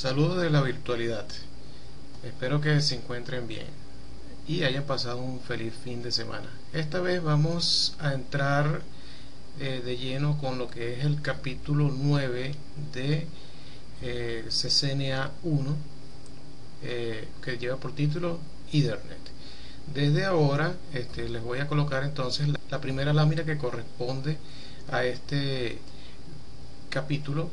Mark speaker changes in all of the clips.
Speaker 1: Saludos de la virtualidad. Espero que se encuentren bien y hayan pasado un feliz fin de semana. Esta vez vamos a entrar de lleno con lo que es el capítulo 9 de CCNA 1, que lleva por título Ethernet. Desde ahora les voy a colocar entonces la primera lámina que corresponde a este capítulo: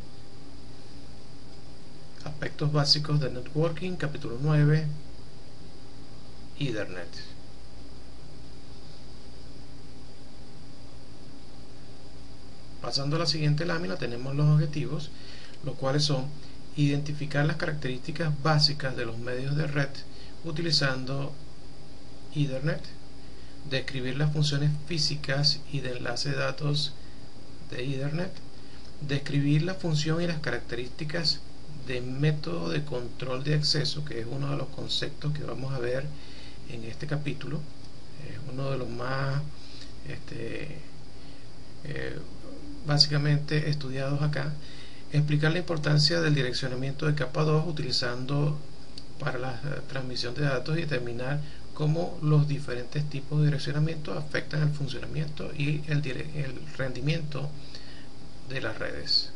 Speaker 1: aspectos básicos de networking, capítulo 9, Ethernet. Pasando a la siguiente lámina tenemos los objetivos, los cuales son identificar las características básicas de los medios de red utilizando Ethernet, describir las funciones físicas y de enlace de datos de Ethernet, describir la función y las características de método de control de acceso, que es uno de los conceptos que vamos a ver en este capítulo. Es uno de los más básicamente estudiados acá. Explicar la importancia del direccionamiento de capa 2 utilizando para la transmisión de datos y determinar cómo los diferentes tipos de direccionamiento afectan el funcionamiento y el rendimiento de las redes.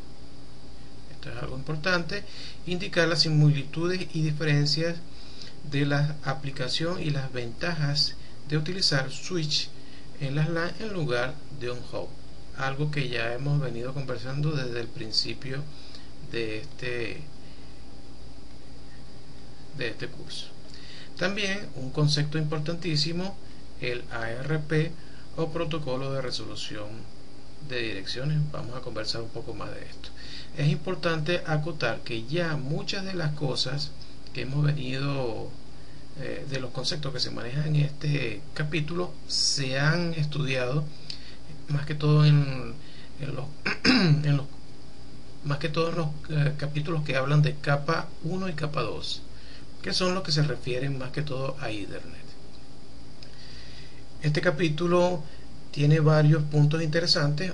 Speaker 1: Esto es algo importante. Indicar las similitudes y diferencias de la aplicación y las ventajas de utilizar switch en las LAN en lugar de un hub, algo que ya hemos venido conversando desde el principio de este curso. También un concepto importantísimo, el ARP o protocolo de resolución de direcciones. Vamos a conversar un poco más de esto. Es importante acotar que ya muchas de las cosas que hemos venido de los conceptos que se manejan en este capítulo se han estudiado más que todo en los capítulos que hablan de capa 1 y capa 2, que son los que se refieren más que todo a Ethernet. Este capítulo tiene varios puntos interesantes.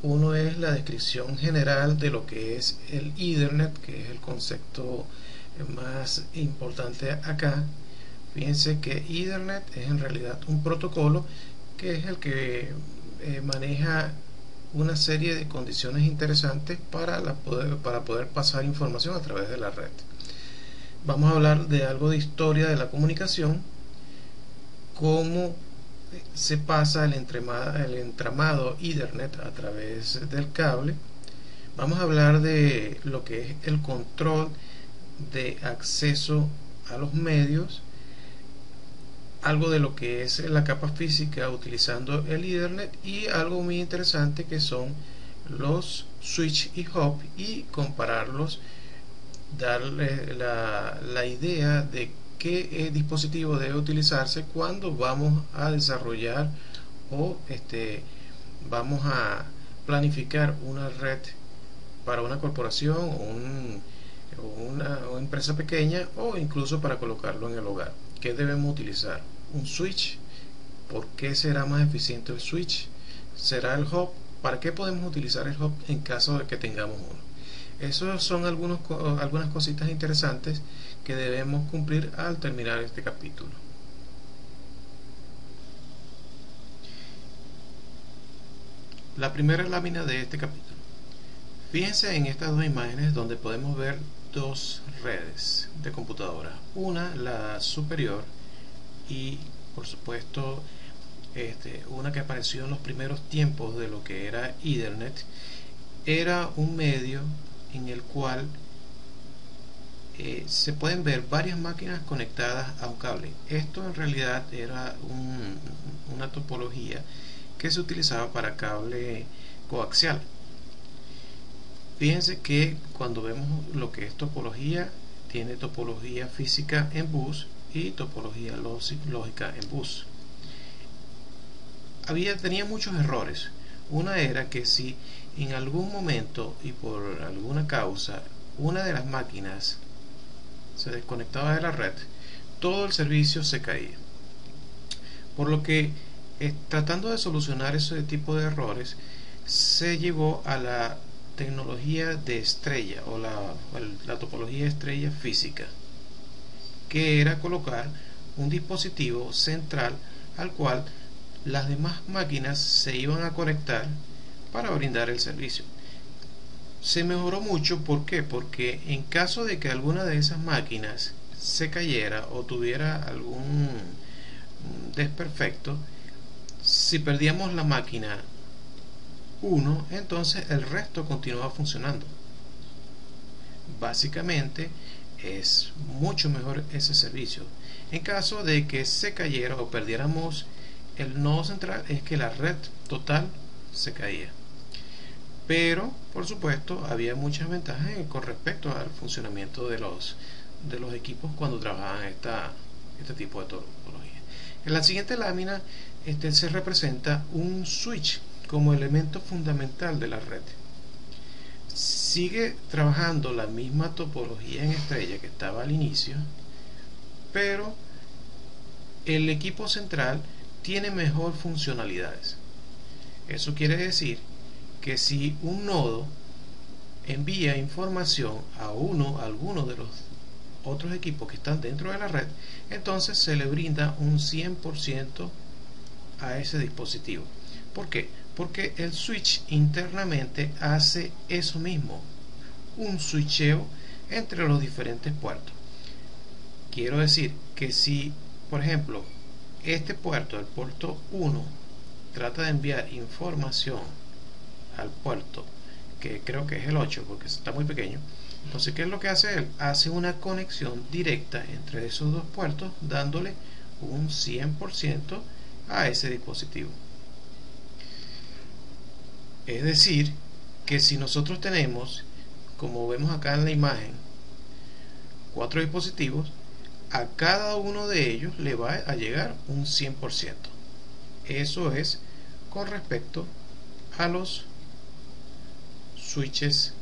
Speaker 1: Uno es la descripción general de lo que es el Ethernet, que es el concepto más importante acá. Fíjense que Ethernet es en realidad un protocolo que es el que maneja una serie de condiciones interesantes para poder pasar información a través de la red. Vamos a hablar de algo de historia de la comunicación, cómo se pasa el entramado Ethernet a través del cable. Vamos a hablar de lo que es el control de acceso a los medios, algo de lo que es la capa física utilizando el Ethernet y algo muy interesante que son los switch y hub, y compararlos, darle la idea de qué dispositivo debe utilizarse cuando vamos a desarrollar o vamos a planificar una red para una corporación o una empresa pequeña, o incluso para colocarlo en el hogar. ¿Qué debemos utilizar? Un switch. ¿Por qué será más eficiente el switch? ¿Será el hub? ¿Para qué podemos utilizar el hub en caso de que tengamos uno? Esos son algunas cositas interesantes que debemos cumplir al terminar este capítulo. La primera lámina de este capítulo. Fíjense en estas dos imágenes donde podemos ver dos redes de computadoras. Una, la superior, y por supuesto una que apareció en los primeros tiempos de lo que era Ethernet. Era un medio en el cual se pueden ver varias máquinas conectadas a un cable. Esto en realidad era una topología que se utilizaba para cable coaxial. Fíjense que cuando vemos lo que es topología, tiene topología física en bus y topología lógica en bus. Tenía muchos errores. Una era que si en algún momento y por alguna causa una de las máquinas se desconectaba de la red, todo el servicio se caía. Por lo que, tratando de solucionar ese tipo de errores, se llegó a la tecnología de estrella o la topología estrella física, que era colocar un dispositivo central al cual las demás máquinas se iban a conectar para brindar el servicio. Se mejoró mucho, ¿por qué? Porque en caso de que alguna de esas máquinas se cayera o tuviera algún desperfecto, si perdíamos la máquina 1, entonces el resto continuaba funcionando. Básicamente es mucho mejor ese servicio. En caso de que se cayera o perdiéramos el nodo central, es que la red total se caía. Pero por supuesto había muchas ventajas con respecto al funcionamiento de los equipos cuando trabajaban este tipo de topología. En la siguiente lámina se representa un switch como elemento fundamental de la red. Sigue trabajando la misma topología en estrella que estaba al inicio, pero el equipo central tiene mejor funcionalidades. Eso quiere decir que si un nodo envía información a alguno de los otros equipos que están dentro de la red, entonces se le brinda un 100% a ese dispositivo. ¿Por qué? Porque el switch internamente hace eso mismo, un switcheo entre los diferentes puertos. Quiero decir que si, por ejemplo, este puerto, el puerto 1, trata de enviar información al puerto, que creo que es el 8 porque está muy pequeño, entonces ¿qué es lo que hace él? Hace una conexión directa entre esos dos puertos, dándole un 100% a ese dispositivo. Es decir, que si nosotros tenemos, como vemos acá en la imagen, 4 dispositivos, a cada uno de ellos le va a llegar un 100%. Eso es con respecto a los switches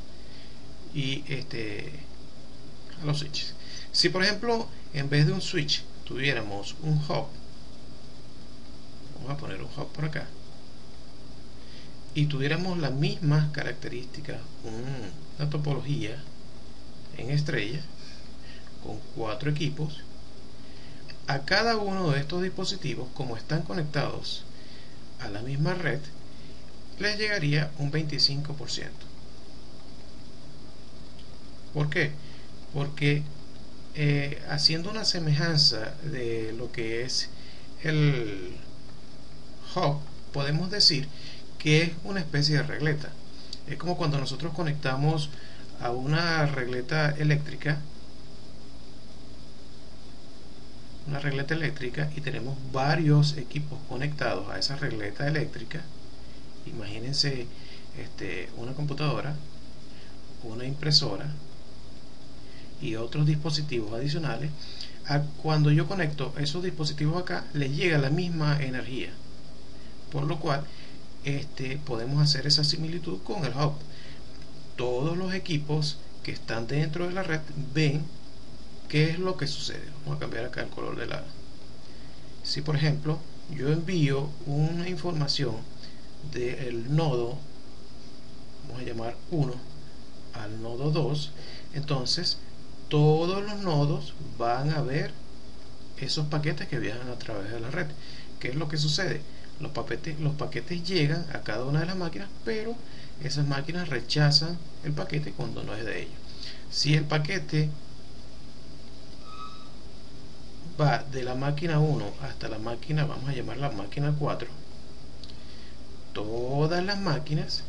Speaker 1: y a los switches. Si por ejemplo en vez de un switch tuviéramos un hub, vamos a poner un hub por acá, y tuviéramos las mismas características, una topología en estrella con 4 equipos, a cada uno de estos dispositivos, como están conectados a la misma red, les llegaría un 25%. ¿Por qué? Porque haciendo una semejanza de lo que es el hub, podemos decir que es una especie de regleta. Es como cuando nosotros conectamos a una regleta eléctrica y tenemos varios equipos conectados a esa regleta eléctrica. Imagínense una computadora, una impresora y otros dispositivos adicionales. Cuando yo conecto esos dispositivos acá, les llega la misma energía, por lo cual podemos hacer esa similitud con el hub. Todos los equipos que están dentro de la red ven qué es lo que sucede. Vamos a cambiar acá el color de la... Si por ejemplo yo envío una información del nodo, vamos a llamar 1, al nodo 2, entonces todos los nodos van a ver esos paquetes que viajan a través de la red. ¿Qué es lo que sucede? Los paquetes llegan a cada una de las máquinas, pero esas máquinas rechazan el paquete cuando no es de ellos. Si el paquete va de la máquina 1 hasta la máquina, vamos a llamarla máquina 4, todas las máquinas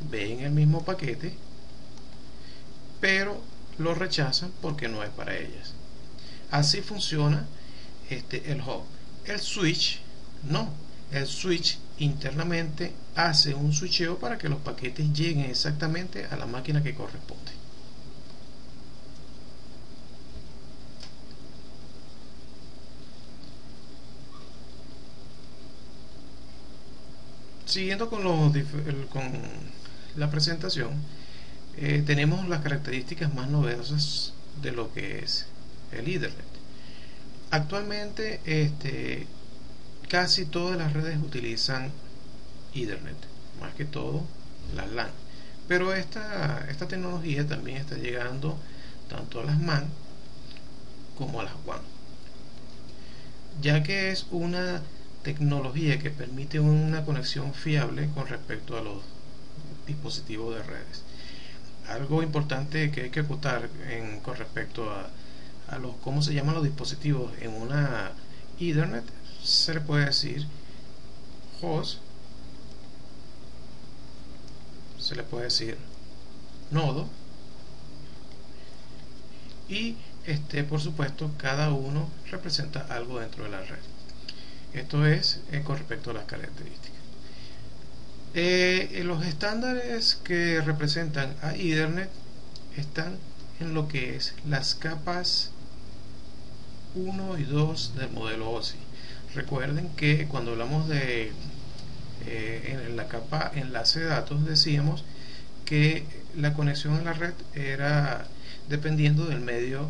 Speaker 1: ven el mismo paquete, pero lo rechazan porque no es para ellas. Así funciona el hub. El switch no. El switch internamente hace un switcheo para que los paquetes lleguen exactamente a la máquina que corresponde. Siguiendo con la presentación, tenemos las características más novedosas de lo que es el Ethernet. Actualmente casi todas las redes utilizan Ethernet, más que todo las LAN, Pero esta tecnología también está llegando tanto a las MAN como a las WAN, ya que es una tecnología que permite una conexión fiable con respecto a los dispositivos de redes. Algo importante que hay que acotar con respecto a los cómo se llaman los dispositivos en una Ethernet, se le puede decir host, se le puede decir nodo y por supuesto cada uno representa algo dentro de la red. Esto es con respecto a las características. Los estándares que representan a Ethernet están en lo que es las capas 1 y 2 del modelo OSI. Recuerden que cuando hablamos de en la capa enlace de datos decíamos que la conexión a la red era dependiendo del medio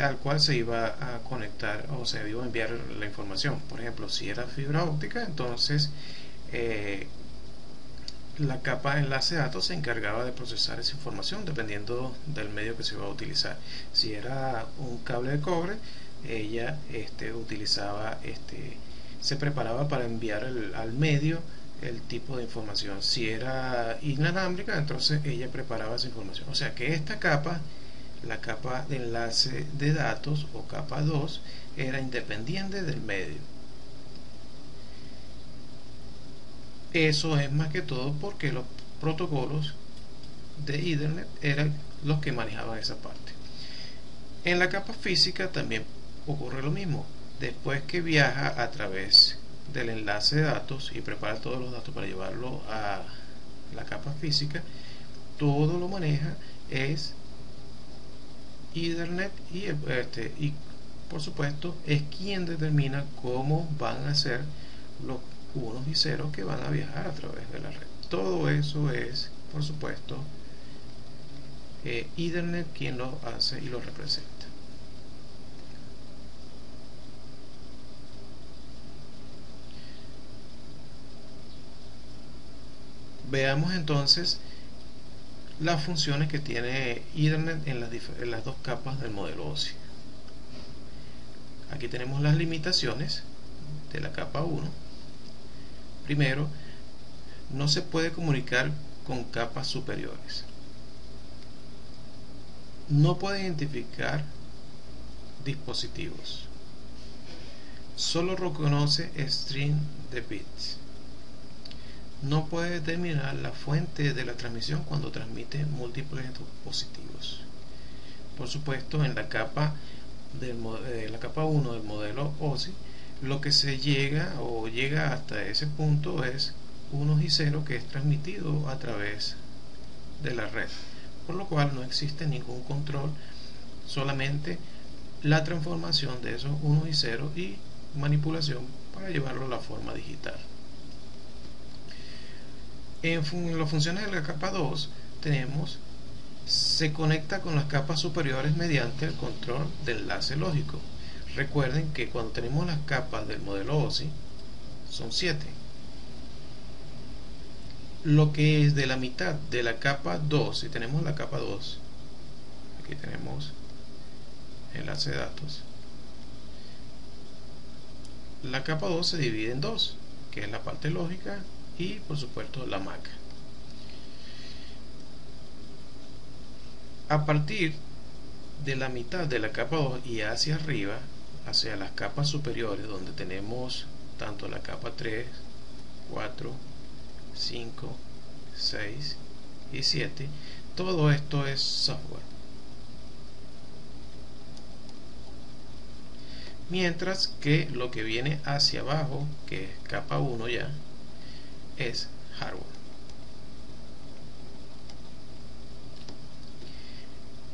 Speaker 1: al cual se iba a conectar o se iba a enviar la información. Por ejemplo, si era fibra óptica, entonces la capa de enlace de datos se encargaba de procesar esa información dependiendo del medio que se iba a utilizar. Si era un cable de cobre, ella utilizaba se preparaba para enviar al medio el tipo de información. Si era inalámbrica, entonces ella preparaba esa información. O sea que esta capa, la capa de enlace de datos o capa 2, era independiente del medio. Eso es más que todo porque los protocolos de Ethernet eran los que manejaban esa parte. En la capa física también ocurre lo mismo. Después que viaja a través del enlace de datos y prepara todos los datos para llevarlo a la capa física, todo lo maneja es Ethernet y por supuesto es quien determina cómo van a ser los unos y ceros que van a viajar a través de la red. Todo eso es, por supuesto, Ethernet quien lo hace y lo representa. Veamos entonces las funciones que tiene Ethernet en las dos capas del modelo OSI. Aquí tenemos las limitaciones de la capa 1. Primero, no se puede comunicar con capas superiores. No puede identificar dispositivos. Solo reconoce string de bits. No puede determinar la fuente de la transmisión cuando transmite múltiples dispositivos. Por supuesto, en la capa 1 del modelo OSI, lo que se llega hasta ese punto es unos y ceros que es transmitido a través de la red, por lo cual no existe ningún control, solamente la transformación de esos unos y ceros y manipulación para llevarlo a la forma digital. En las funciones de la capa 2 tenemos se conecta con las capas superiores mediante el control de enlace lógico. Recuerden que cuando tenemos las capas del modelo OSI son 7. Lo que es de la mitad de la capa 2, si tenemos la capa 2, aquí tenemos enlace de datos. La capa 2 se divide en dos, que es la parte lógica y por supuesto la MAC. A partir de la mitad de la capa 2 y hacia arriba, hacia las capas superiores, donde tenemos tanto la capa 3, 4, 5, 6 y 7, todo esto es software. Mientras que lo que viene hacia abajo, que es capa 1 ya, es hardware.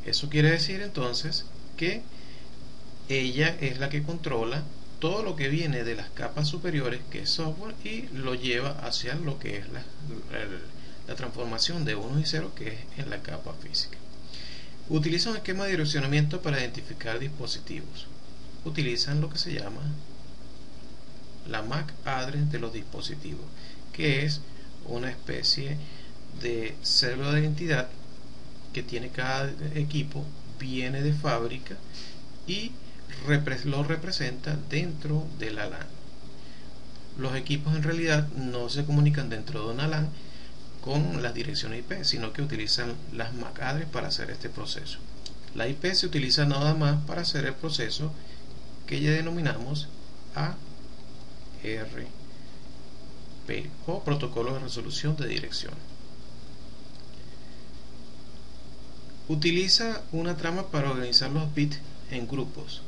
Speaker 1: Eso quiere decir entonces que ella es la que controla todo lo que viene de las capas superiores, que es software, y lo lleva hacia lo que es la transformación de 1 y 0, que es en la capa física. Utiliza un esquema de direccionamiento para identificar dispositivos. Utilizan lo que se llama la MAC address de los dispositivos, que es una especie de cédula de identidad que tiene cada equipo viene de fábrica y lo representa dentro de la LAN. Los equipos en realidad no se comunican dentro de una LAN con las direcciones IP, sino que utilizan las MAC address para hacer este proceso. La IP se utiliza nada más para hacer el proceso que ya denominamos ARP o protocolo de resolución de dirección. Utiliza una trama para organizar los bits en grupos.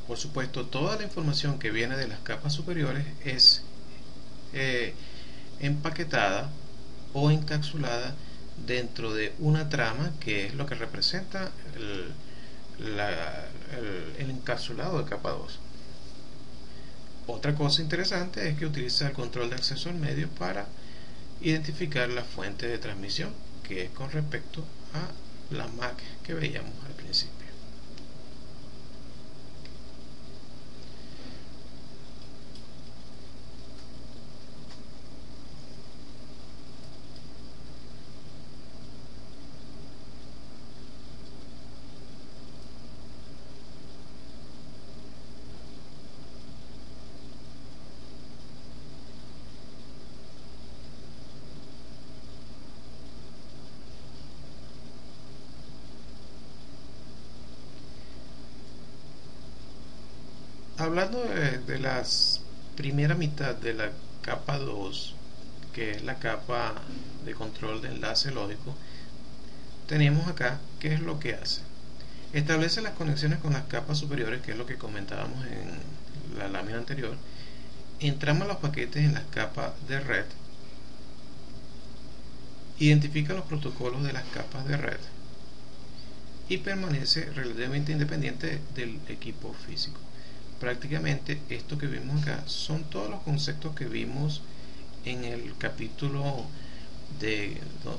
Speaker 1: Por supuesto, toda la información que viene de las capas superiores es empaquetada o encapsulada dentro de una trama, que es lo que representa el encapsulado de capa 2. Otra cosa interesante es que utiliza el control de acceso al medio para identificar la fuente de transmisión, que es con respecto a la MAC que veíamos al principio. Hablando de la primera mitad de la capa 2, que es la capa de control de enlace lógico, tenemos acá qué es lo que hace. Establece las conexiones con las capas superiores, que es lo que comentábamos en la lámina anterior. Entrama los paquetes en las capas de red. Identifica los protocolos de las capas de red y permanece relativamente independiente del equipo físico. Prácticamente esto que vimos acá son todos los conceptos que vimos en el capítulo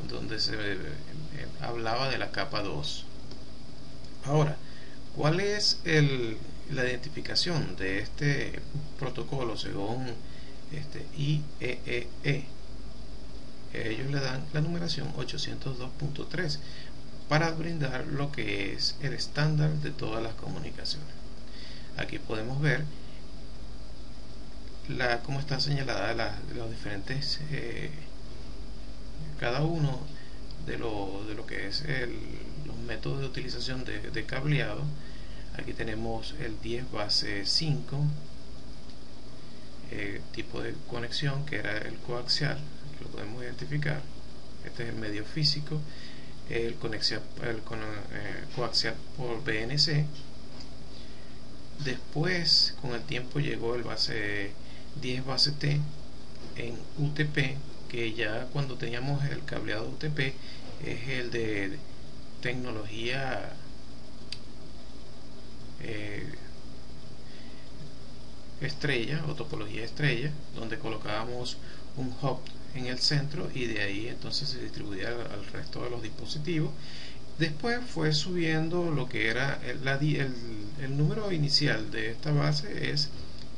Speaker 1: donde se hablaba de la capa 2. Ahora, ¿cuál es la identificación de este protocolo según IEEE? Ellos le dan la numeración 802.3 para brindar lo que es el estándar de todas las comunicaciones. Aquí podemos ver cómo están señaladas los diferentes, cada uno de lo que es los métodos de utilización de cableado. Aquí tenemos el 10 base 5, tipo de conexión, que era el coaxial, que lo podemos identificar. Este es el medio físico, el coaxial por BNC. Después, con el tiempo, llegó el 10 base T en UTP, que ya cuando teníamos el cableado UTP es el de tecnología estrella o topología estrella, donde colocábamos un hub en el centro y de ahí entonces se distribuía al resto de los dispositivos. Después fue subiendo lo que era el número inicial de esta base es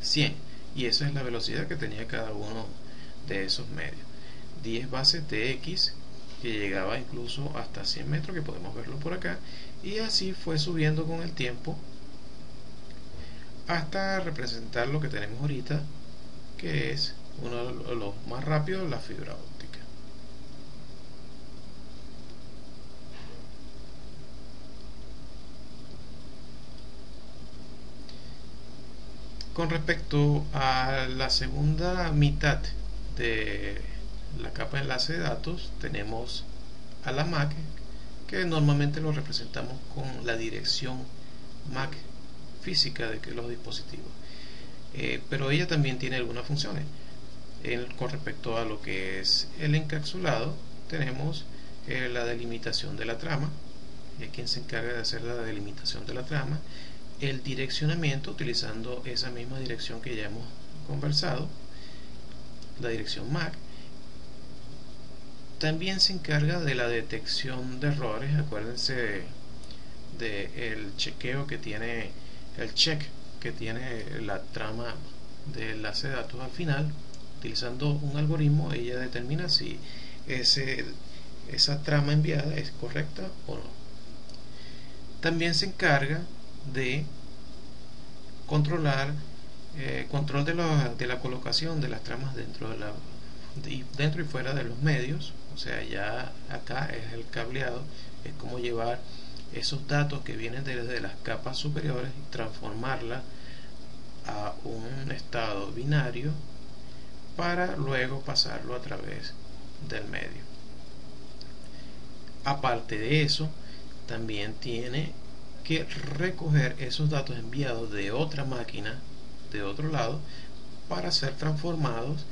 Speaker 1: 100, y esa es la velocidad que tenía cada uno de esos medios. 10 base TX, que llegaba incluso hasta 100 metros, que podemos verlo por acá, y así fue subiendo con el tiempo hasta representar lo que tenemos ahorita, que es uno de los más rápidos, la fibra óptica. Con respecto a la segunda mitad de la capa de enlace de datos, tenemos a la MAC, que normalmente lo representamos con la dirección MAC física de los dispositivos, pero ella también tiene algunas funciones. Con respecto a lo que es el encapsulado, tenemos la delimitación de la trama, quien se encarga de hacer la delimitación de la trama, el direccionamiento utilizando esa misma dirección que ya hemos conversado, la dirección MAC. También se encarga de la detección de errores. Acuérdense del chequeo que tiene, el check que tiene la trama de enlace de datos al final. Utilizando un algoritmo, ella determina si esa trama enviada es correcta o no. También se encarga de controlar control de la colocación de las tramas dentro y fuera de los medios. O sea, ya acá es el cableado, es como llevar esos datos que vienen desde las capas superiores y transformarla a un estado binario para luego pasarlo a través del medio. Aparte de eso, también tiene que recoger esos datos enviados de otra máquina de otro lado para ser transformados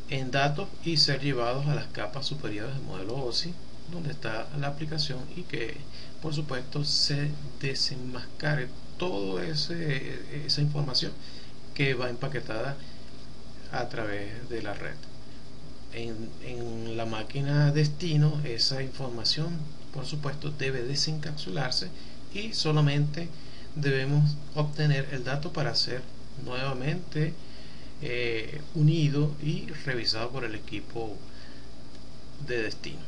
Speaker 1: en datos y ser llevados a las capas superiores del modelo OSI, donde está la aplicación, y que por supuesto se desenmascare toda esa información que va empaquetada a través de la red. En la máquina destino, esa información por supuesto debe desencapsularse y solamente debemos obtener el dato para ser nuevamente unido y revisado por el equipo de destino.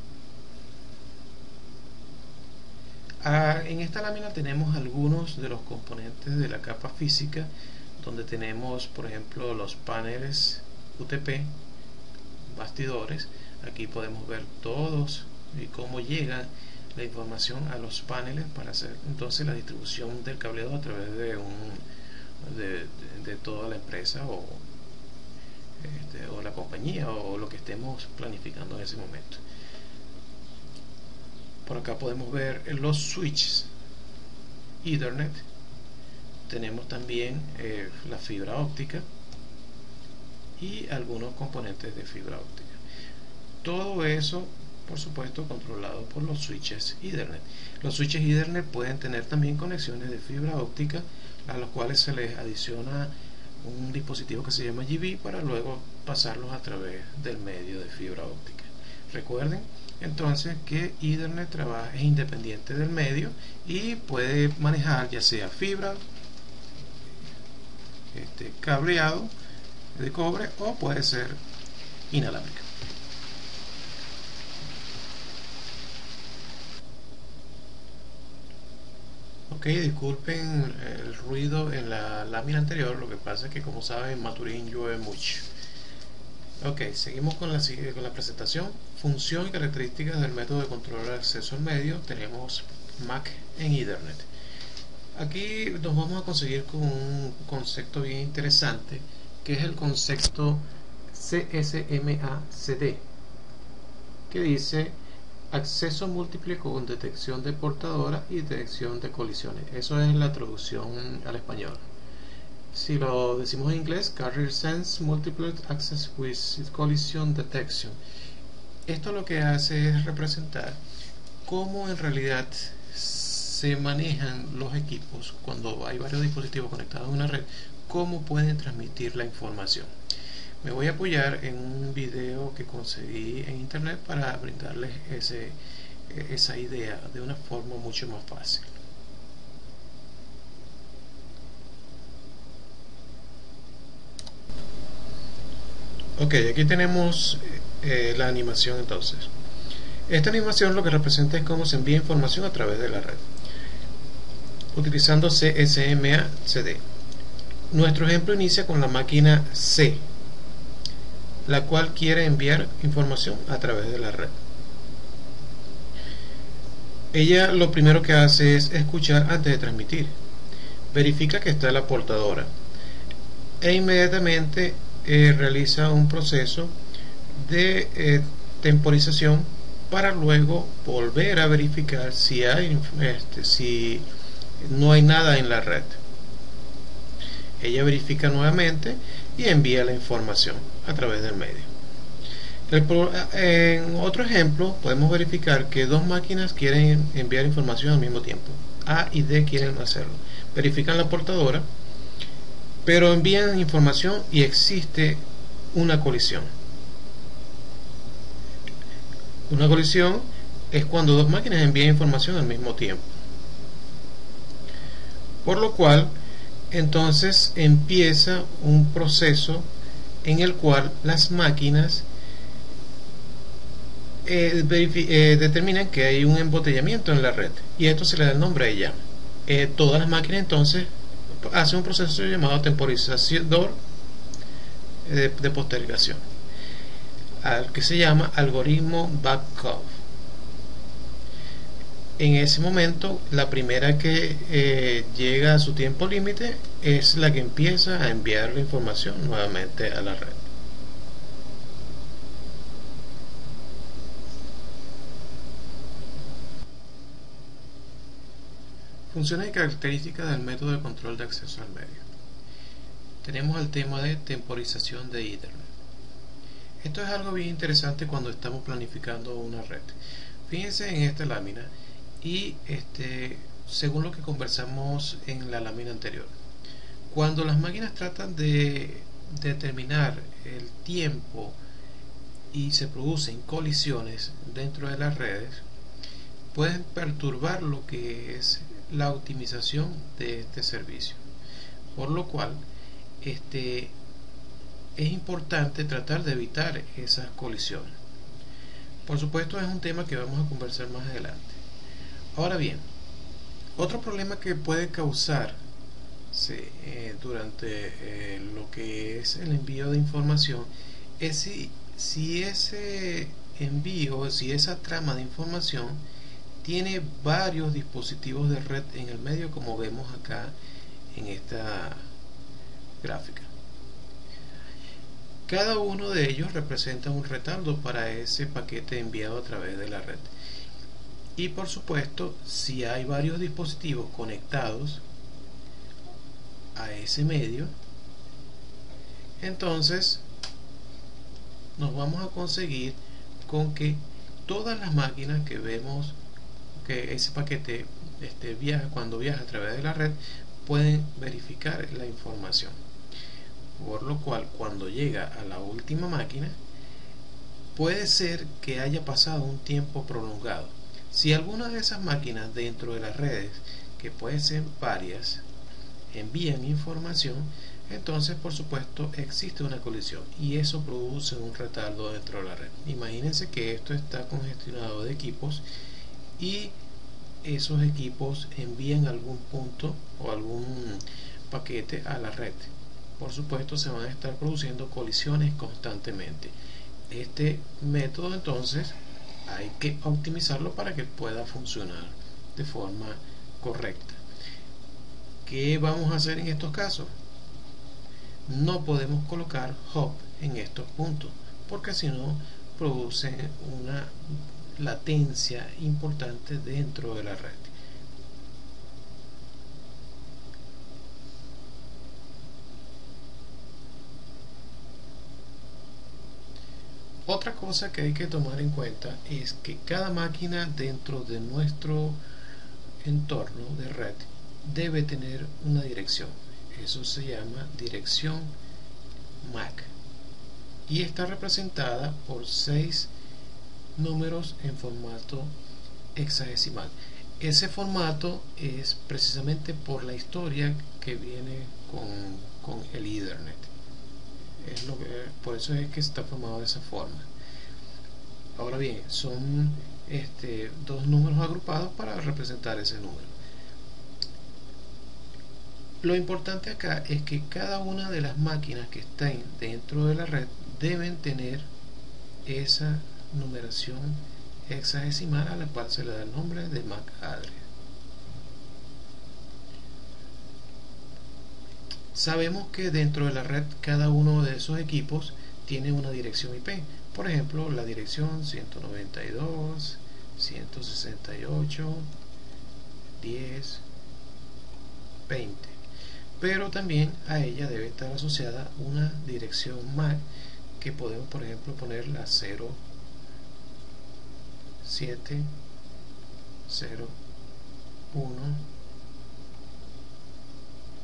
Speaker 1: En esta lámina tenemos algunos de los componentes de la capa física, donde tenemos por ejemplo los paneles UTP, bastidores. Aquí podemos ver todos y cómo llega la información a los paneles para hacer entonces la distribución del cableado a través de toda la empresa o la compañía o lo que estemos planificando en ese momento. Por acá podemos ver los switches Ethernet. Tenemos también la fibra óptica y algunos componentes de fibra óptica. Todo eso por supuesto controlado por los switches Ethernet. Los switches Ethernet pueden tener también conexiones de fibra óptica, a los cuales se les adiciona un dispositivo que se llama GB para luego pasarlos a través del medio de fibra óptica. Recuerden entonces que Ethernet es independiente del medio y puede manejar ya sea fibra, cableado de cobre, o puede ser inalámbrica. Ok, disculpen el ruido en la lámina anterior, lo que pasa es que, como saben, en Maturín llueve mucho. Ok, seguimos con la presentación. Función y características del método de control de acceso al medio. Tenemos MAC en Ethernet. Aquí nos vamos a conseguir con un concepto bien interesante, que es el concepto CSMA-CD, que dice acceso múltiple con detección de portadora y detección de colisiones. Eso es la traducción al español. Si lo decimos en inglés, Carrier Sense Multiple Access with Collision Detection. Esto lo que hace es representar cómo en realidad se manejan los equipos cuando hay varios dispositivos conectados a una red, cómo pueden transmitir la información. Me voy a apoyar en un video que conseguí en internet para brindarles esa idea de una forma mucho más fácil. Ok, aquí tenemos la animación entonces. Esta animación lo que representa es cómo se envía información a través de la red, utilizando CSMA-CD. Nuestro ejemplo inicia con la máquina C, la cual quiere enviar información a través de la red. Ella lo primero que hace es escuchar antes de transmitir. Verifica que está la portadora e inmediatamente realiza un proceso de temporización para luego volver a verificar si no hay nada en la red. Ella verifica nuevamente y envía la información a través del medio. En otro ejemplo podemos verificar que dos máquinas quieren enviar información al mismo tiempo. A y D quieren hacerlo. Verifican la portadora, pero envían información y existe una colisión. Una colisión es cuando dos máquinas envían información al mismo tiempo, por lo cual entonces empieza un proceso en el cual las máquinas determinan que hay un embotellamiento en la red, y esto se le da el nombre a ella. Todas las máquinas entonces hacen un proceso llamado temporizador de postergación, al que se llama algoritmo Babcock. En ese momento, la primera que llega a su tiempo límite es la que empieza a enviar la información nuevamente a la red. Funciones y características del método de control de acceso al medio. Tenemos el tema de temporización de Ethernet. Esto es algo bien interesante cuando estamos planificando una red. Fíjense en esta lámina y según lo que conversamos en la lámina anterior, cuando las máquinas tratan de determinar el tiempo y se producen colisiones dentro de las redes, pueden perturbar lo que es la optimización de este servicio, por lo cual es importante tratar de evitar esas colisiones. Por supuesto, es un tema que vamos a conversar más adelante. Ahora bien, otro problema que puede causar durante lo que es el envío de información es si ese envío, si esa trama de información tiene varios dispositivos de red en el medio, como vemos acá en esta gráfica. Cada uno de ellos representa un retardo para ese paquete enviado a través de la red. Y por supuesto, si hay varios dispositivos conectados a ese medio, entonces nos vamos a conseguir con que todas las máquinas que vemos que ese paquete viaja, cuando viaja a través de la red, pueden verificar la información, por lo cual cuando llega a la última máquina puede ser que haya pasado un tiempo prolongado. Si alguna de esas máquinas dentro de las redes, que pueden ser varias, envían información, entonces por supuesto existe una colisión y eso produce un retardo dentro de la red. Imagínense que esto está congestionado de equipos y esos equipos envían algún punto o algún paquete a la red. Por supuesto se van a estar produciendo colisiones constantemente. Este método entonces hay que optimizarlo para que pueda funcionar de forma correcta. ¿Qué vamos a hacer en estos casos? No podemos colocar hop en estos puntos porque si no produce una latencia importante dentro de la red. Otra cosa que hay que tomar en cuenta es que cada máquina dentro de nuestro entorno de red debe tener una dirección. Eso se llama dirección MAC y está representada por 6 números en formato hexadecimal. Ese formato es precisamente por la historia que viene con el Ethernet. Por eso es que está formado de esa forma. Ahora bien, son dos números agrupados para representar ese número. Lo importante acá es que cada una de las máquinas que estén dentro de la red deben tener esa numeración hexadecimal a la cual se le da el nombre de MAC address. Sabemos que dentro de la red cada uno de esos equipos tiene una dirección IP. Por ejemplo, la dirección 192, 168, 10, 20. Pero también a ella debe estar asociada una dirección MAC que podemos, por ejemplo, poner la 0, 7, 0, 1,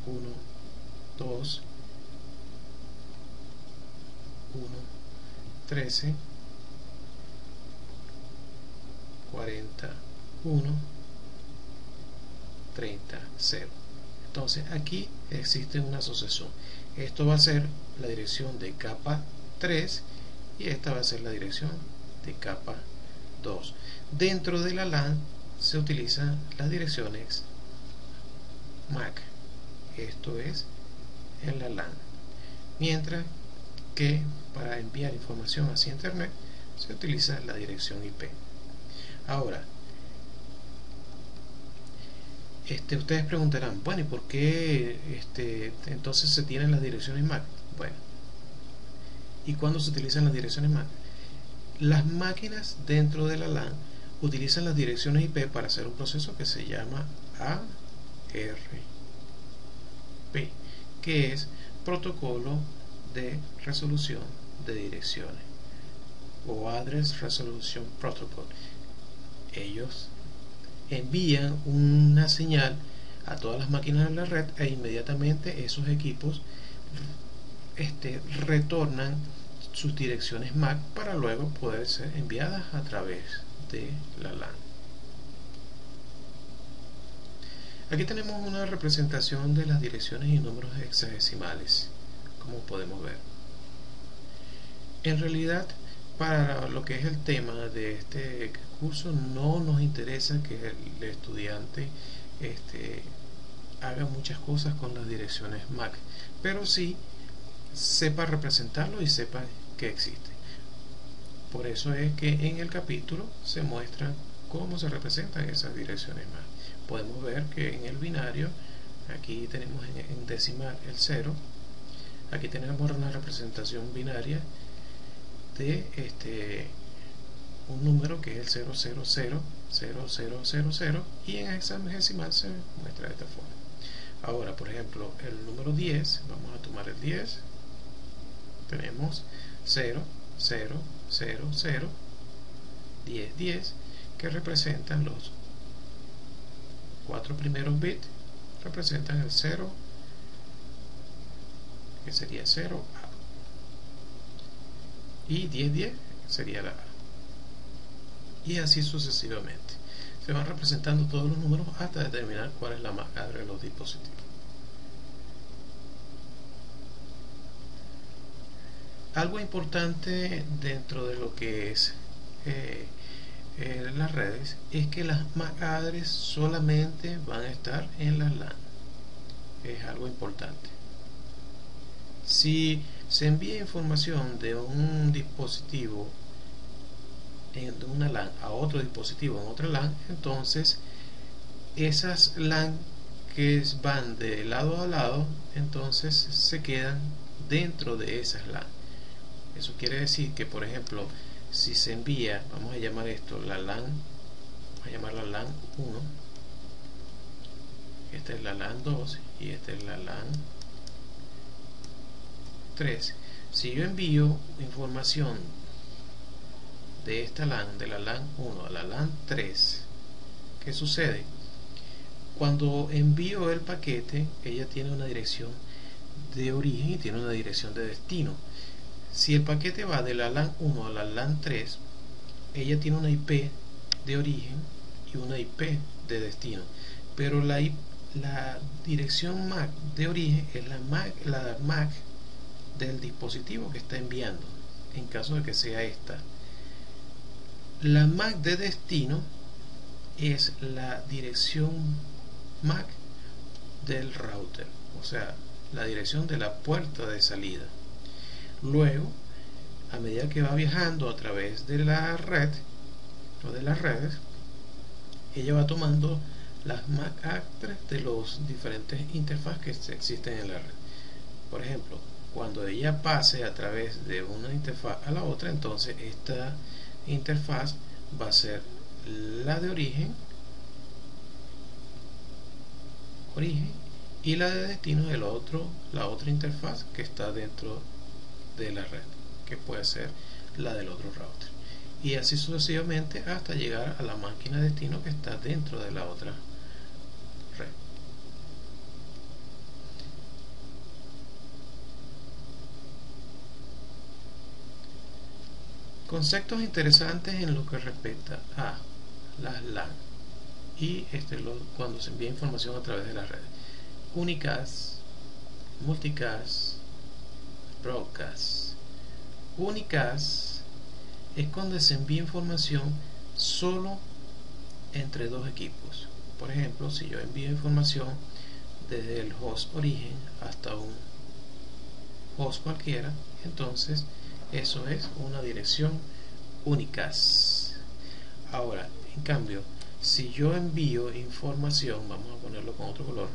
Speaker 1: 1, 2, 1, 13, 41, 30, 0. Entonces aquí existe una asociación. Esto va a ser la dirección de capa 3 y esta va a ser la dirección de capa 2. Dentro de la LAN se utilizan las direcciones MAC. Esto es en la LAN. Mientras que para enviar información hacia Internet se utiliza la dirección IP. Ahora, ustedes preguntarán, bueno, ¿y por qué entonces se tienen las direcciones MAC? Bueno, ¿y cuándo se utilizan las direcciones MAC? Las máquinas dentro de la LAN utilizan las direcciones IP para hacer un proceso que se llama ARP, que es protocolo de resolución de direcciones o Address Resolution Protocol. Ellos envían una señal a todas las máquinas de la red e inmediatamente esos equipos retornan sus direcciones MAC para luego poder ser enviadas a través de la LAN. Aquí tenemos una representación de las direcciones y números hexadecimales, como podemos ver. En realidad, para lo que es el tema de este curso, no nos interesa que el estudiante haga muchas cosas con las direcciones MAC, pero sí sepa representarlo y sepa que existe. Por eso es que en el capítulo se muestra cómo se representan esas direcciones MAC. Podemos ver que en el binario, aquí tenemos en decimal el 0, aquí tenemos una representación binaria de un número que es el 0000000 y en hexadecimal se muestra de esta forma. Ahora, por ejemplo, el número 10, vamos a tomar el 10, tenemos 0, 0, 0, 0, 10, 10, que representan los 4 primeros bits, representan el 0, que sería 0A, y 10, 10 sería la A, y así sucesivamente. Se van representando todos los números hasta determinar cuál es la MAC address de los dispositivos. Algo importante dentro de lo que es las redes es que las MAC address solamente van a estar en las LAN. Es algo importante. Si se envía información de un dispositivo de una LAN a otro dispositivo en otra LAN, entonces esas LAN que van de lado a lado, entonces se quedan dentro de esas LAN. Eso quiere decir que, por ejemplo, si se envía, vamos a llamar esto la LAN, vamos a llamarla LAN 1, esta es la LAN 2 y esta es la LAN 3. Si yo envío información de esta LAN, de la LAN 1 a la LAN 3, ¿qué sucede? Cuando envío el paquete, ella tiene una dirección de origen y tiene una dirección de destino. Si el paquete va de la LAN 1 a la LAN 3, ella tiene una IP de origen y una IP de destino, pero la dirección MAC de origen es la MAC del dispositivo que está enviando, en caso de que sea esta. La MAC de destino es la dirección MAC del router, o sea, la dirección de la puerta de salida. Luego, a medida que va viajando a través de la red o de las redes, ella va tomando las MAC address de los diferentes interfaces que existen en la red. Por ejemplo, cuando ella pase a través de una interfaz a la otra, entonces esta interfaz va a ser la de origen, y la de destino es la otra interfaz que está dentro de la red, que puede ser la del otro router, y así sucesivamente hasta llegar a la máquina de destino que está dentro de la otra red. Conceptos interesantes en lo que respecta a las LAN y cuando se envía información a través de las redes. unicast, multicast, broadcast. Unicast es cuando se envía información solo entre dos equipos. Por ejemplo, si yo envío información desde el host origen hasta un host cualquiera, entonces eso es una dirección unicast. Ahora, en cambio, si yo envío información, vamos a ponerlo con otro color,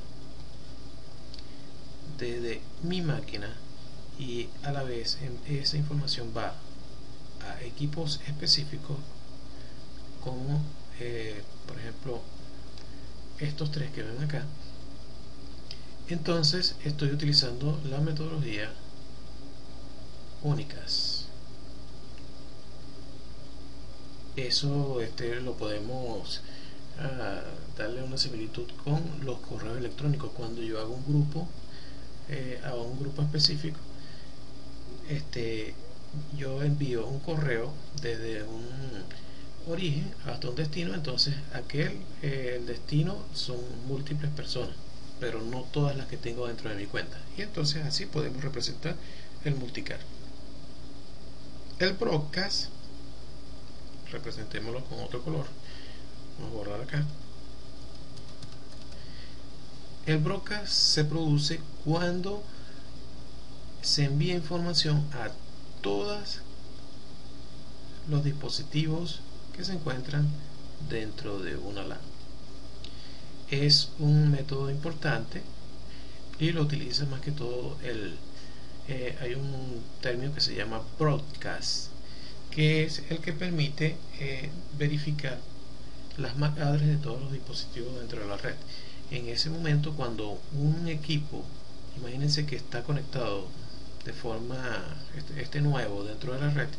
Speaker 1: desde mi máquina y a la vez esa información va a equipos específicos como por ejemplo estos tres que ven acá, entonces estoy utilizando la metodología unicast. Eso lo podemos darle una similitud con los correos electrónicos. Cuando yo hago un grupo a un grupo específico, yo envío un correo desde un origen hasta un destino, entonces el destino son múltiples personas, pero no todas las que tengo dentro de mi cuenta, y entonces así podemos representar el multicast. El broadcast, representémoslo con otro color, vamos a borrar acá. El broadcast se produce cuando se envía información a todos los dispositivos que se encuentran dentro de una LAN. Es un método importante y lo utiliza más que todo hay un término que se llama broadcast, que es el que permite verificar las MAC address de todos los dispositivos dentro de la red. En ese momento, cuando un equipo, imagínense que está conectado de forma nuevo dentro de la red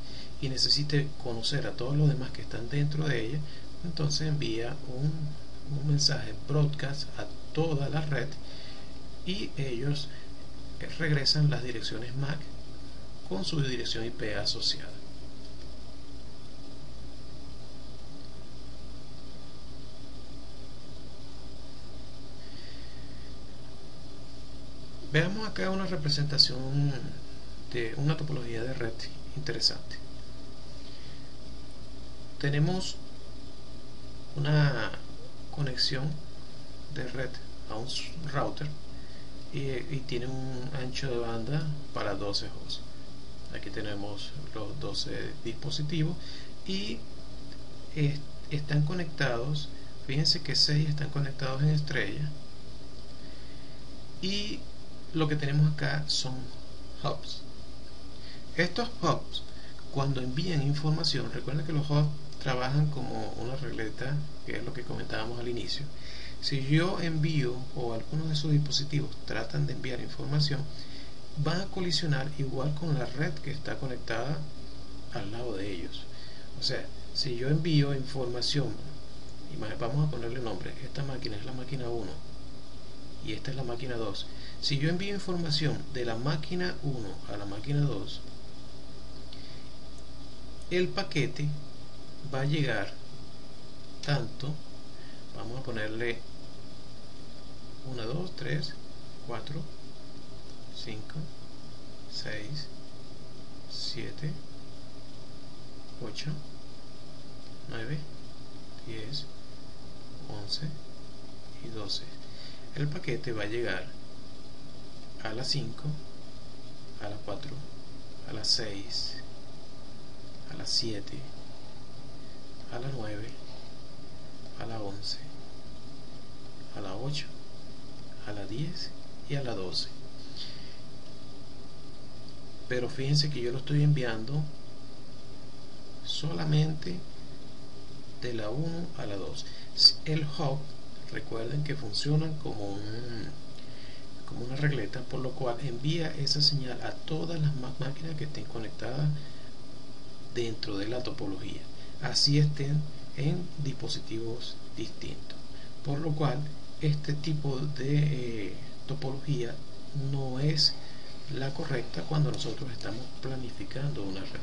Speaker 1: y necesite conocer a todos los demás que están dentro de ella, entonces envía un mensaje broadcast a toda la red y ellos regresan las direcciones MAC con su dirección IP asociada. Veamos acá una representación de una topología de red interesante. Tenemos una conexión de red a un router y tiene un ancho de banda para 12 hosts. Aquí tenemos los 12 dispositivos y están conectados, fíjense que 6 están conectados en estrella, y lo que tenemos acá son hubs. Estos hubs, cuando envían información, recuerden que los hubs trabajan como una regleta, que es lo que comentábamos al inicio. Si yo envío, o algunos de esos dispositivos tratan de enviar información, van a colisionar igual con la red que está conectada al lado de ellos. O sea, si yo envío información, vamos a ponerle nombre, esta máquina es la máquina 1 y esta es la máquina 2. Si yo envío información de la máquina 1 a la máquina 2, el paquete va a llegar tanto, vamos a ponerle 1, 2, 3, 4, 5, 6, 7, 8, 9, 10, 11 y 12. El paquete va a llegar a las 5, a las 4, a las 6, a las 7, a las 9, a las 11, a las 8, a las 10 y a las 12. Pero fíjense que yo lo estoy enviando solamente de la 1 a la 2. El hub, recuerden que funcionan como una regleta, por lo cual envía esa señal a todas las máquinas que estén conectadas dentro de la topología, así estén en dispositivos distintos, por lo cual este tipo de topología no es la correcta cuando nosotros estamos planificando una red.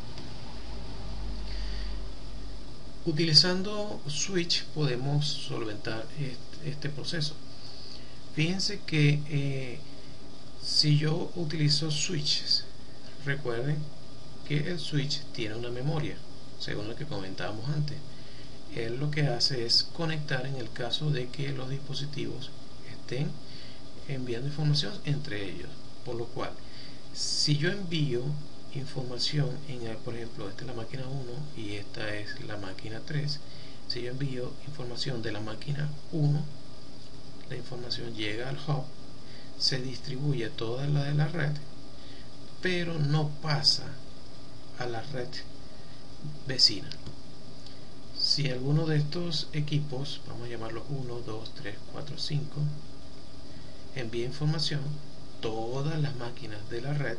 Speaker 1: Utilizando switch podemos solventar este proceso. Fíjense que si yo utilizo switches, recuerden que el switch tiene una memoria, según lo que comentábamos antes. Él lo que hace es conectar en el caso de que los dispositivos estén enviando información entre ellos, por lo cual si yo envío información por ejemplo, esta es la máquina 1 y esta es la máquina 3, si yo envío información de la máquina 1, la información llega al hub, se distribuye toda la de la red, pero no pasa a la red vecina. Si alguno de estos equipos, vamos a llamarlo 1, 2, 3, 4, 5, envía información, todas las máquinas de la red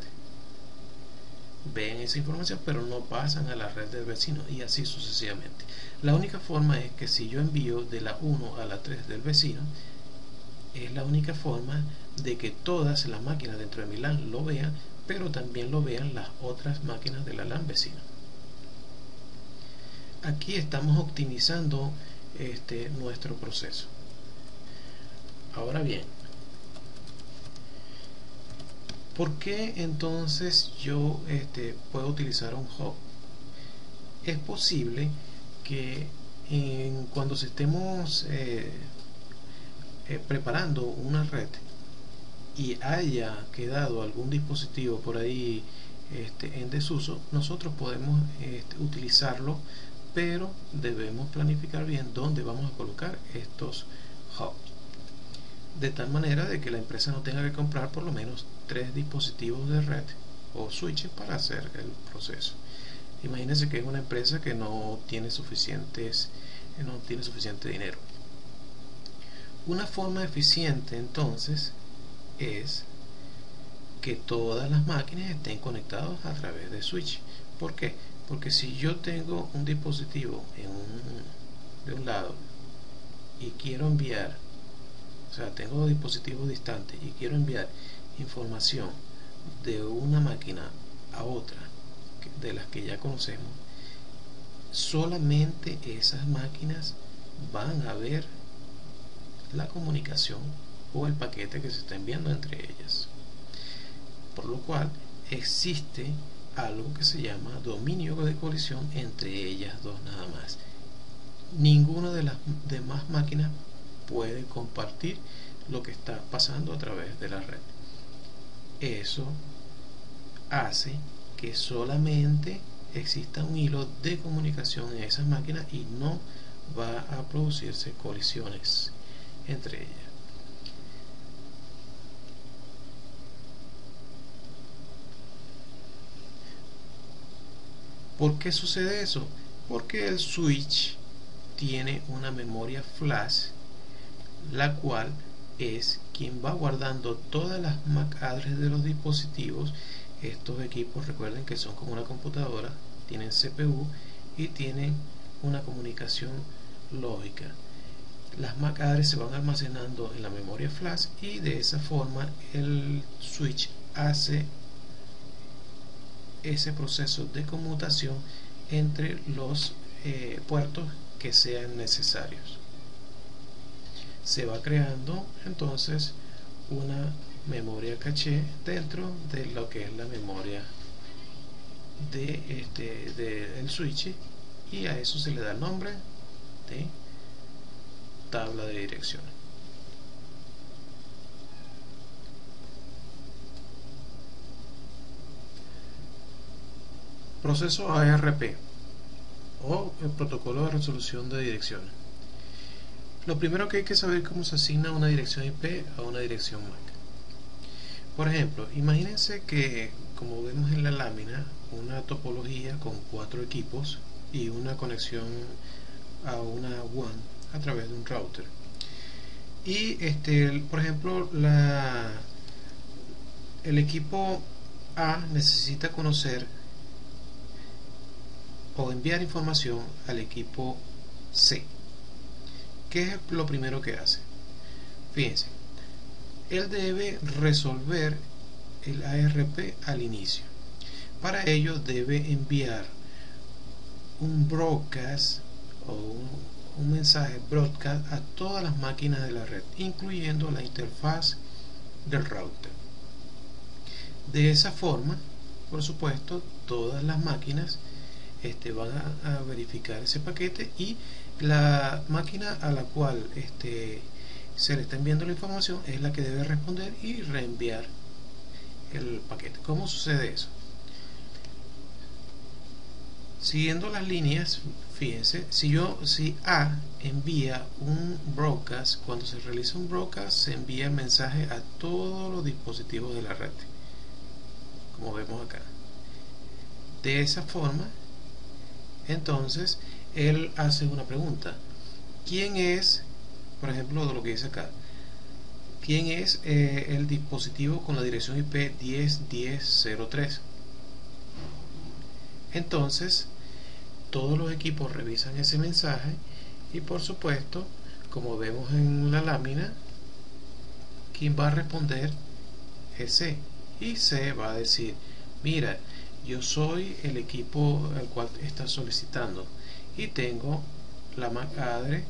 Speaker 1: ven esa información, pero no pasan a la red del vecino, y así sucesivamente. La única forma es que si yo envío de la 1 a la 3 del vecino, es la única forma de que todas las máquinas dentro de mi LAN lo vean, pero también lo vean las otras máquinas de la LAN vecina. Aquí estamos optimizando nuestro proceso. Ahora bien, ¿por qué entonces yo puedo utilizar un hub? Es posible que cuando se estemos preparando una red y haya quedado algún dispositivo por ahí en desuso, nosotros podemos utilizarlo, pero debemos planificar bien dónde vamos a colocar estos hubs, de tal manera de que la empresa no tenga que comprar por lo menos 3 dispositivos de red o switches para hacer el proceso. Imagínense que es una empresa que no tiene suficiente dinero. Una forma eficiente entonces es que todas las máquinas estén conectadas a través de switch. ¿Por qué? Porque si yo tengo un dispositivo de un lado y quiero enviar, o sea, tengo dispositivos distantes y quiero enviar información de una máquina a otra, de las que ya conocemos, solamente esas máquinas van a ver la comunicación o el paquete que se está enviando entre ellas, por lo cual existe algo que se llama dominio de colisión entre ellas dos nada más. Ninguna de las demás máquinas puede compartir lo que está pasando a través de la red. Eso hace que solamente exista un hilo de comunicación en esas máquinas y no va a producirse colisiones entre ellas. ¿Por qué sucede eso? Porque el switch tiene una memoria flash, la cual es quien va guardando todas las MAC address de los dispositivos. Estos equipos, recuerden que son como una computadora, tienen CPU y tienen una comunicación lógica. Las MAC address se van almacenando en la memoria flash y de esa forma el switch hace ese proceso de conmutación entre los puertos que sean necesarios. Se va creando entonces una memoria caché dentro de lo que es la memoria del switch, y a eso se le da el nombre de tabla de direcciones. Proceso ARP o el protocolo de resolución de direcciones. Lo primero que hay que saber es cómo se asigna una dirección IP a una dirección MAC. Por ejemplo, imagínense que, como vemos en la lámina, una topología con 4 equipos y una conexión a una WAN a través de un router. Y por ejemplo, el equipo A necesita conocer o enviar información al equipo C. ¿Qué es lo primero que hace? Fíjense, él debe resolver el ARP al inicio. Para ello debe enviar un broadcast un mensaje broadcast a todas las máquinas de la red, incluyendo la interfaz del router. De esa forma, por supuesto, todas las máquinas van a verificar ese paquete, y la máquina a la cual se le está enviando la información es la que debe responder y reenviar el paquete. ¿Cómo sucede eso? Siguiendo las líneas, fíjense, si A envía un broadcast, cuando se realiza un broadcast se envía el mensaje a todos los dispositivos de la red, como vemos acá. De esa forma, entonces él hace una pregunta: ¿quién es, por ejemplo, de lo que dice acá, quién es el dispositivo con la dirección IP 10.10.03? Entonces todos los equipos revisan ese mensaje y, por supuesto, como vemos en la lámina, quien va a responder es C, y C va a decir: mira, yo soy el equipo al cual está solicitando y tengo la MAC address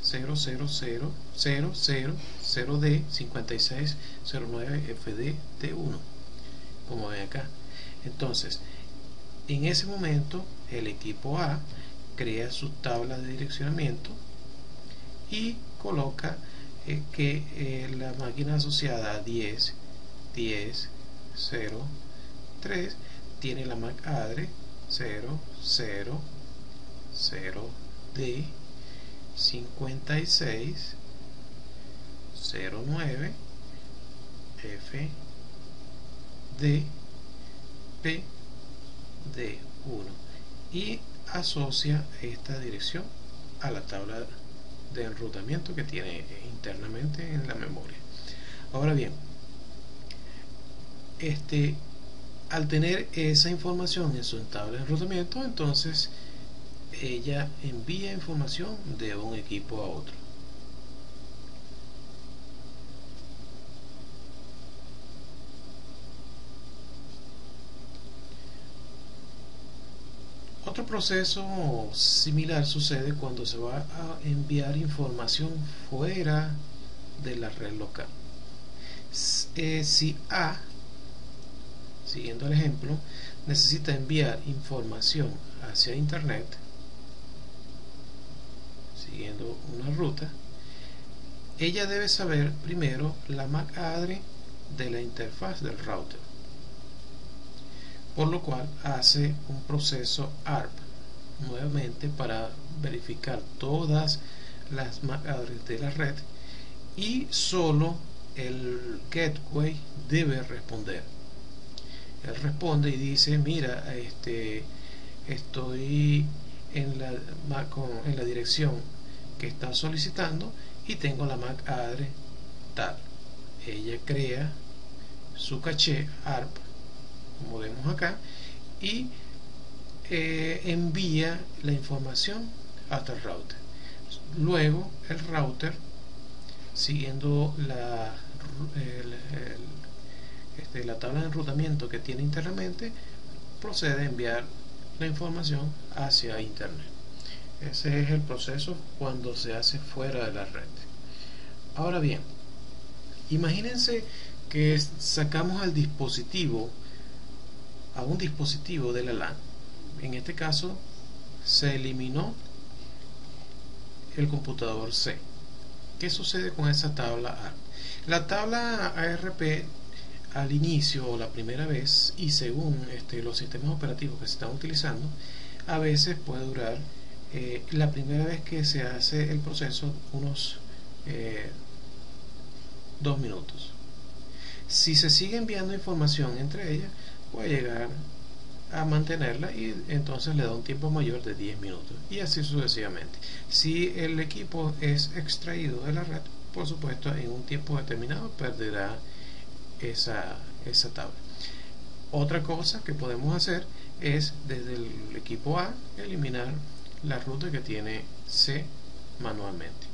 Speaker 1: 00000D5609FD-T1, como ven acá. Entonces, en ese momento el equipo A crea sus tablas de direccionamiento y coloca que la máquina asociada a 10.10.03 tiene la MAC address 000D 5609 FDP D1 y asocia esta dirección a la tabla de enrutamiento que tiene internamente en la memoria. Ahora bien, al tener esa información en su tabla de enrutamiento, entonces ella envía información de un equipo a otro. Otro proceso similar sucede cuando se va a enviar información fuera de la red local. Si A, siguiendo el ejemplo, necesita enviar información hacia Internet, siguiendo una ruta, ella debe saber primero la MAC address de la interfaz del router, por lo cual hace un proceso ARP nuevamente para verificar todas las MAC address de la red, y solo el gateway debe responder. Él responde y dice: mira, estoy en la dirección que está solicitando y tengo la MAC address tal. Ella crea su caché ARP, como vemos acá, y envía la información hasta el router. Luego el router, siguiendo la tabla de enrutamiento que tiene internamente, procede a enviar la información hacia Internet. Ese es el proceso cuando se hace fuera de la red. Ahora bien, imagínense que sacamos a un dispositivo de la LAN. En este caso se eliminó el computador C. ¿Qué sucede con esa tabla ARP? La tabla ARP al inicio o la primera vez, y según los sistemas operativos que se están utilizando, a veces puede durar la primera vez que se hace el proceso unos 2 minutos. Si se sigue enviando información entre ellas, puede llegar a mantenerla y entonces le da un tiempo mayor de 10 minutos, y así sucesivamente. Si el equipo es extraído de la red, por supuesto en un tiempo determinado perderá esa tabla. Otra cosa que podemos hacer es, desde el equipo A, eliminar la ruta que tiene C manualmente.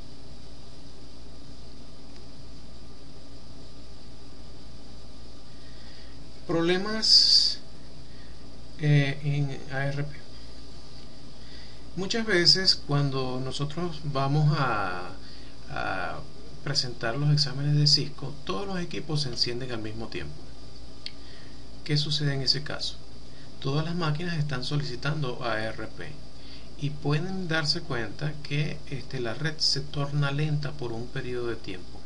Speaker 1: Problemas en ARP. Muchas veces cuando nosotros vamos a presentar los exámenes de Cisco, todos los equipos se encienden al mismo tiempo. ¿Qué sucede en ese caso? Todas las máquinas están solicitando ARP y pueden darse cuenta que la red se torna lenta por un periodo de tiempo.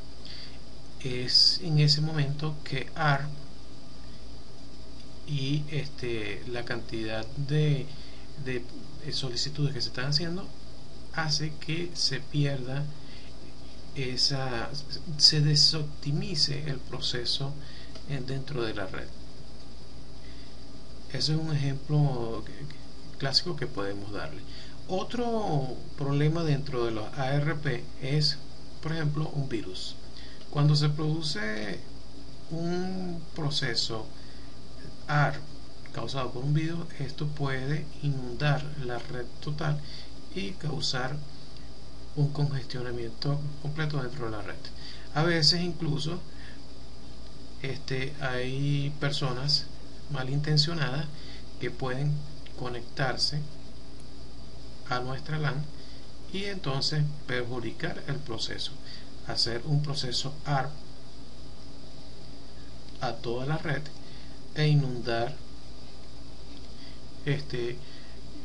Speaker 1: Es en ese momento que ARP y la cantidad de solicitudes que se están haciendo hace que se pierda se desoptimice el proceso dentro de la red. Ese es un ejemplo clásico que podemos darle. Otro problema dentro de los ARP es, por ejemplo, un virus. Cuando se produce un proceso ARP causado por un virus, esto puede inundar la red total y causar un congestionamiento completo dentro de la red. A veces incluso hay personas malintencionadas que pueden conectarse a nuestra LAN y entonces perjudicar el proceso, hacer un proceso ARP a toda la red e inundar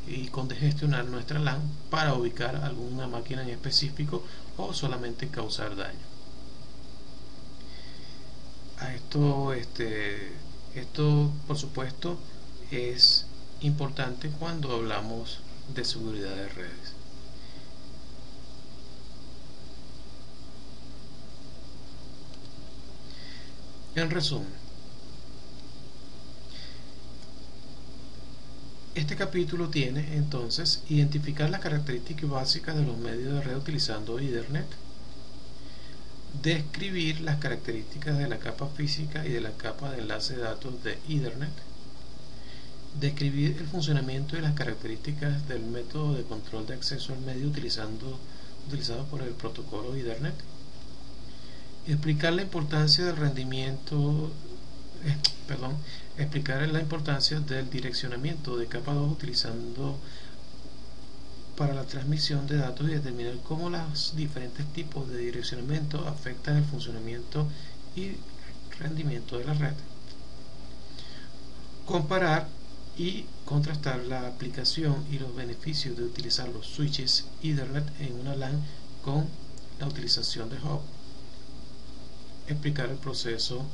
Speaker 1: y congestionar nuestra LAN para ubicar alguna máquina en específico o solamente causar daño. A esto por supuesto es importante cuando hablamos de seguridad de redes. En resumen, este capítulo tiene entonces identificar las características básicas de los medios de red utilizando Ethernet, describir las características de la capa física y de la capa de enlace de datos de Ethernet, describir el funcionamiento y las características del método de control de acceso al medio utilizado por el protocolo Ethernet, explicar la importancia del explicar la importancia del direccionamiento de capa 2 utilizando para la transmisión de datos y determinar cómo los diferentes tipos de direccionamiento afectan el funcionamiento y rendimiento de la red. Comparar y contrastar la aplicación y los beneficios de utilizar los switches Ethernet en una LAN con la utilización de hub. Explicar el proceso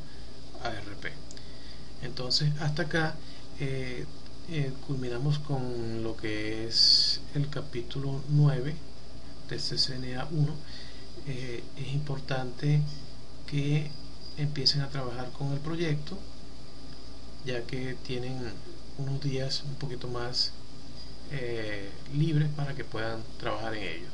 Speaker 1: ARP. Entonces hasta acá culminamos con lo que es el capítulo 9 de CCNA 1. Es importante que empiecen a trabajar con el proyecto, ya que tienen unos días un poquito más libres para que puedan trabajar en ello.